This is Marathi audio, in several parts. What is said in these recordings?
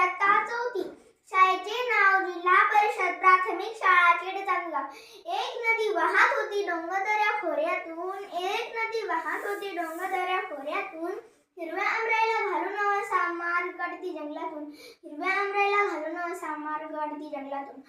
इयत्ता 4. शाळेचे नाव जिल्हा परिषद प्राथमिक शाळा केडचांगाव. एक नदी वाहत होती डोंगरदऱ्या खोऱ्यातून, एक नदी वाहत होती डोंगरदऱ्या खोऱ्यातून, हिरव्या आंब्याला घालून असा मार्ग काढती जंगलातून, हिरव्या आंब्याला घालून असा मार्ग काढती जंगलातून.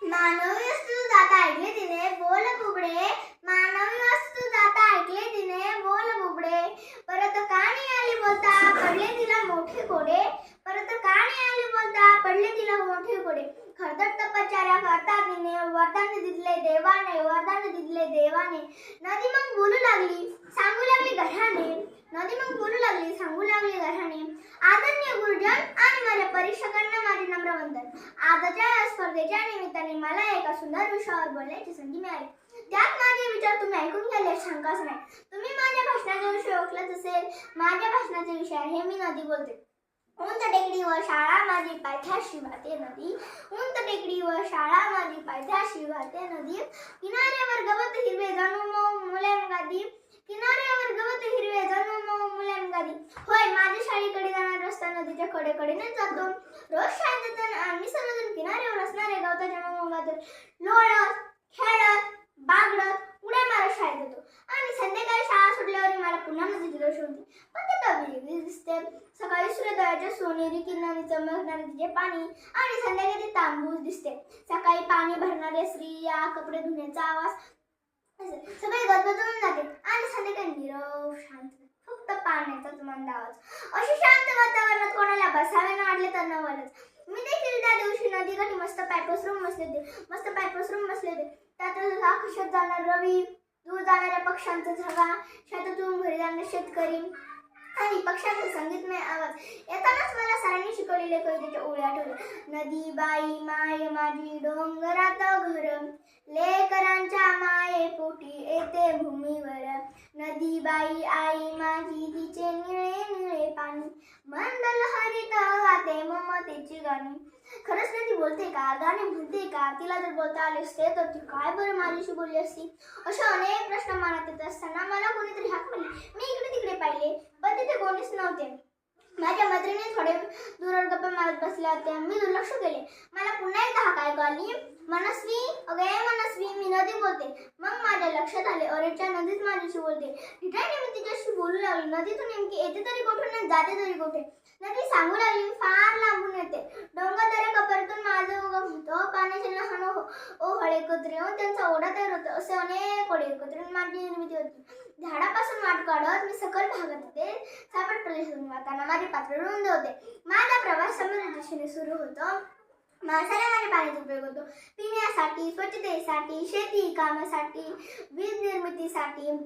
मानवी वस्तू जाता ऐकले तिने बोल बुबडे, मानवी वस्तू जाता ऐकले तिने बोल बुबडे, परत काणी आली बोलता पडले तिला मोठे कोडे, परत काणी आली बोलता पडले तिला मोठे कोडे. खरतर तपश्चर्या करता तिने वरदान दिले देवाने, वरदान दिले देवाने. नदी मग बोलू लागली सांगू लागली गऱ्हाणे, नदी मग बोलू लागली सांगू लागली गऱ्हाणे. आदरणीय गुरुजन आणि माझ्या परीक्षकांना माझे नम्र वंदन. आजच्या या स्पर्धेच्या निमित्ताने मला एका सुंदर विषयावर बोलण्याची संधी मिळाली. त्यात माझे विचार तुम्ही ऐकून घ्यायला शंकाच नाही. तुम्ही माझ्या भाषणाचा विषय ओळखलाच असेल. माझ्या भाषणाचा विषय आहे मी नदी बोलते. उंच टेकडीवर शाळा माझी पायथ्याशी वाहते नदी, उंच टेकडीवर शाळा माझी पायथ्याशी वाहते नदी. किनाऱ्यावर गवत हिरवे जणू मऊ मुलायम गादी, किनाऱ्यावर गवत हिरवे जणू मऊ मुलायम गादी. होय, माझ्या शाळेकडे जाणारा रस्ता नदीच्या कडेकडेनेच जातो. रोज शाळेत जाताना आम्ही सर्वजण किनाऱ्यावर असणाऱ्या गवताच्या मऊ गादीवर लोळत खेळत बागडत उड्या मारत शाळेत येतो. आणि संध्याकाळी शाळा सुटल्यावर मला पुन्हा नदीची दर्शन होती. पण ते तर वेगळीच दिसते. सकाळी सूर्योदयाच्या सोनेरी किरणांनी चमकणारे तिचे पाणी आणि संध्याकाळी ते तांबूस दिसते. सकाळी पाणी भरणाऱ्या स्त्रिया, कपडे धुण्याचा आवाज, सगळे गजबजून जाते आणि संध्याकाळी नीरव शांत, फक्त पाण्याचाच मंद आवाज. अशी शांत वातावरणात कोणाला बसावे न वाटले तर नवलच. मी देखील त्या दिवशी नदीकाठी मस्त पाय पसरून बसले होते. त्यातच आकाशात जाणार रवी, दूर जाणाऱ्या पक्ष्यांचा झगा, शेतातून घरी जाणारे शेतकरी आणि पक्ष्यांचा संगीतमय आवाज. येतानाच मला सरांनी शिकवलेले कवितेच्या ओळी आठवल्या. नदी बाई माय माझी डोंगरात घर, लेकरांच्या माये पोटी येते भूमीवर. नदी बाई आई माझी तिचे निळे निळे पाणी, मंद लहरीत वाहते ममतेची गाणी. खरंच नदी बोलते का, गाणे म्हणते का? तिला जर बोलता आले असते तर ती काय बरं माझ्याशी बोलली असती? असे अनेक प्रश्न मनात येत असताना मला कोणीतरी हाक मारली. मी इकडे तिकडे पाहिले पण तिथे कोणीच नव्हते. माझ्या मैत्रिणी थोडे दूरवर गप्पा मारत बसल्या होत्या. मी दुर्लक्ष केले. मला पुन्हा एकदा हाक ऐकू आली. मनस्वी, अगे मनस्वी, मी नदी बोलते. मग माझ्या लक्षात आले, अरेच्या नदीच माझ्याशी बोलते. ठिकाणी मी तिच्याशी बोलू लागली. नदी तू नेमकी येते तरी कुठे आणि जाते तरी कुठे? नदी सांगू लागली, फार लांबून येते. डोंगरदऱ्या कपरतून माझं उगम होतं. पाण्याचे लहान ओहळ एकत्र येऊन त्यांचा ओढा तयार होतो. असे अनेक ओढे एकत्र येऊन माझी निर्मिती होती. झाडापासून वाट काढत मी सकल भागात होते. सापट प्रदेशातून वाहताना माझे पात्र रुंद होते. माझा प्रवास समुद्र दिशेने सुरू होतो. माणसाला माझ्या पाण्याचा उपयोग होतो. पिण्यासाठी, स्वच्छतेसाठी, शेती कामासाठी, वीज निर्मितीसाठी.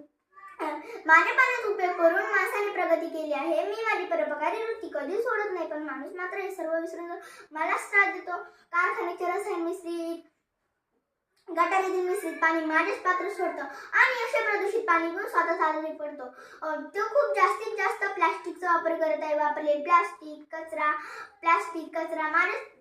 माझ्या पाण्याचा उपयोग करून माणसाने प्रगती केली आहे. मी माझी परोपकारी वृत्ती कधी सोडत नाही. पण माणूस मात्र हे सर्व विसरून मलाच त्रास देतो. कारखान्याचे रसायन मिश्रित, गटारीतील मिश्रित पाणी माझेच पात्र सोडतं आणि असे प्रदूषित पाणी पण स्वतःच आजारी पडतो. तो खूप जास्तीत जास्त प्लास्टिकचा वापर करत आहे. वापरलेले प्लास्टिक कचरा माझेच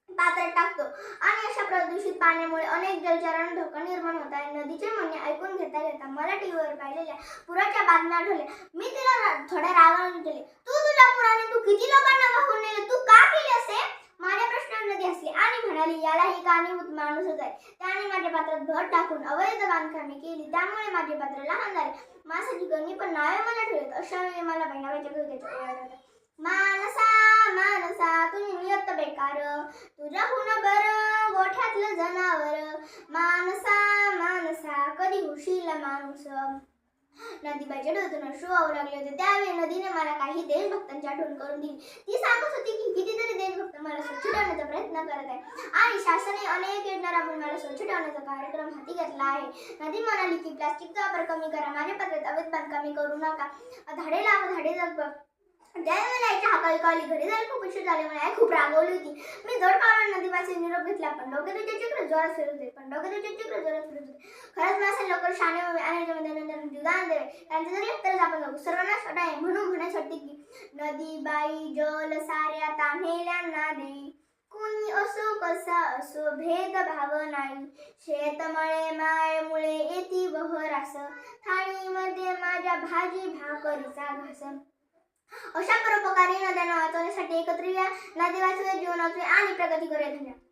पात्रात टाकतो आणि अशा प्रदूषित पाण्यामुळे अनेक जलचरांना धोका निर्माण होत आहे. नदीचे म्हणणे ऐकून घेता मला टीव्हीवर पाहिलेल्या पुराच्या बातम्या आठवल्या. मी तिला थोड्या रागाने विचारले, तुझ्या पुराने तू किती लोकांना वाहून नेले? तू का केले असे? माझ्या प्रश्नावर नदी हसली आणि म्हणाली, याला ही कारणीभूत माणूसच आहे. त्याने माझ्या पात्रात भर टाकून अवैध बांधकामे केली. त्यामुळे माझे पात्र लहान झाले. माणसाची गणी पण नावे मला ठेवत. अशा वेळी मला बहिणाबाईच्या कवितेच्या ओळी आठवतात. मानसा मानसा तुझी नियत बेकार, तुझ्याहून बर गोठ्यातलं जनावर. मानसा मानसा कधी होशील माणूस. नदीबाईच्या डोळ्यातून अश्रू वाहू लागले होते. त्यावेळी नदीने मला काही देशभक्तांची आठवण करून दिली. ती सांगत होती की कितीतरी देशभक्त मला स्वच्छ ठेवण्याचा प्रयत्न करत आहे आणि शासनाने अनेक योजना राबवून मला स्वच्छ ठेवण्याचा कार्यक्रम हाती घेतला आहे. नदी म्हणाली की प्लास्टिकचा वापर कमी करा, माझ्या पत्रात अवैध बांधकामे करू नका, झाडे लावा, झाडे जगवा. त्यावेळेला आईच्या हाका आली. घरी जायला खूप उशीर झाले. मला आई खूप रागवली होती. मी जड पावलाने नदीपाशी निरोप घेतला. पण डोक्याचे चक्र जोरात फिरत होते. खरंच माझ्या लवकर शाणे व्हावे आणि जीवदान द्यावे. त्यांचे जरी उत्तरच आपण बघू. सर्वांना आहे म्हणून म्हणण्यासाठी की नदी बाई जल साऱ्या तान्हेल्यांना देई, कुणी असो कसा असो भेदभाव नाही. शेतमळे मायमुळे येती बहरास, थाळीमध्ये माझ्या भाजी भाकरीचा घास. अशा परोपकारी त्यांना वाचवण्यासाठी एकत्र येऊया. नदी वाचूया, जीवन वाचूया आणि प्रगती करूया. धन्यवाद.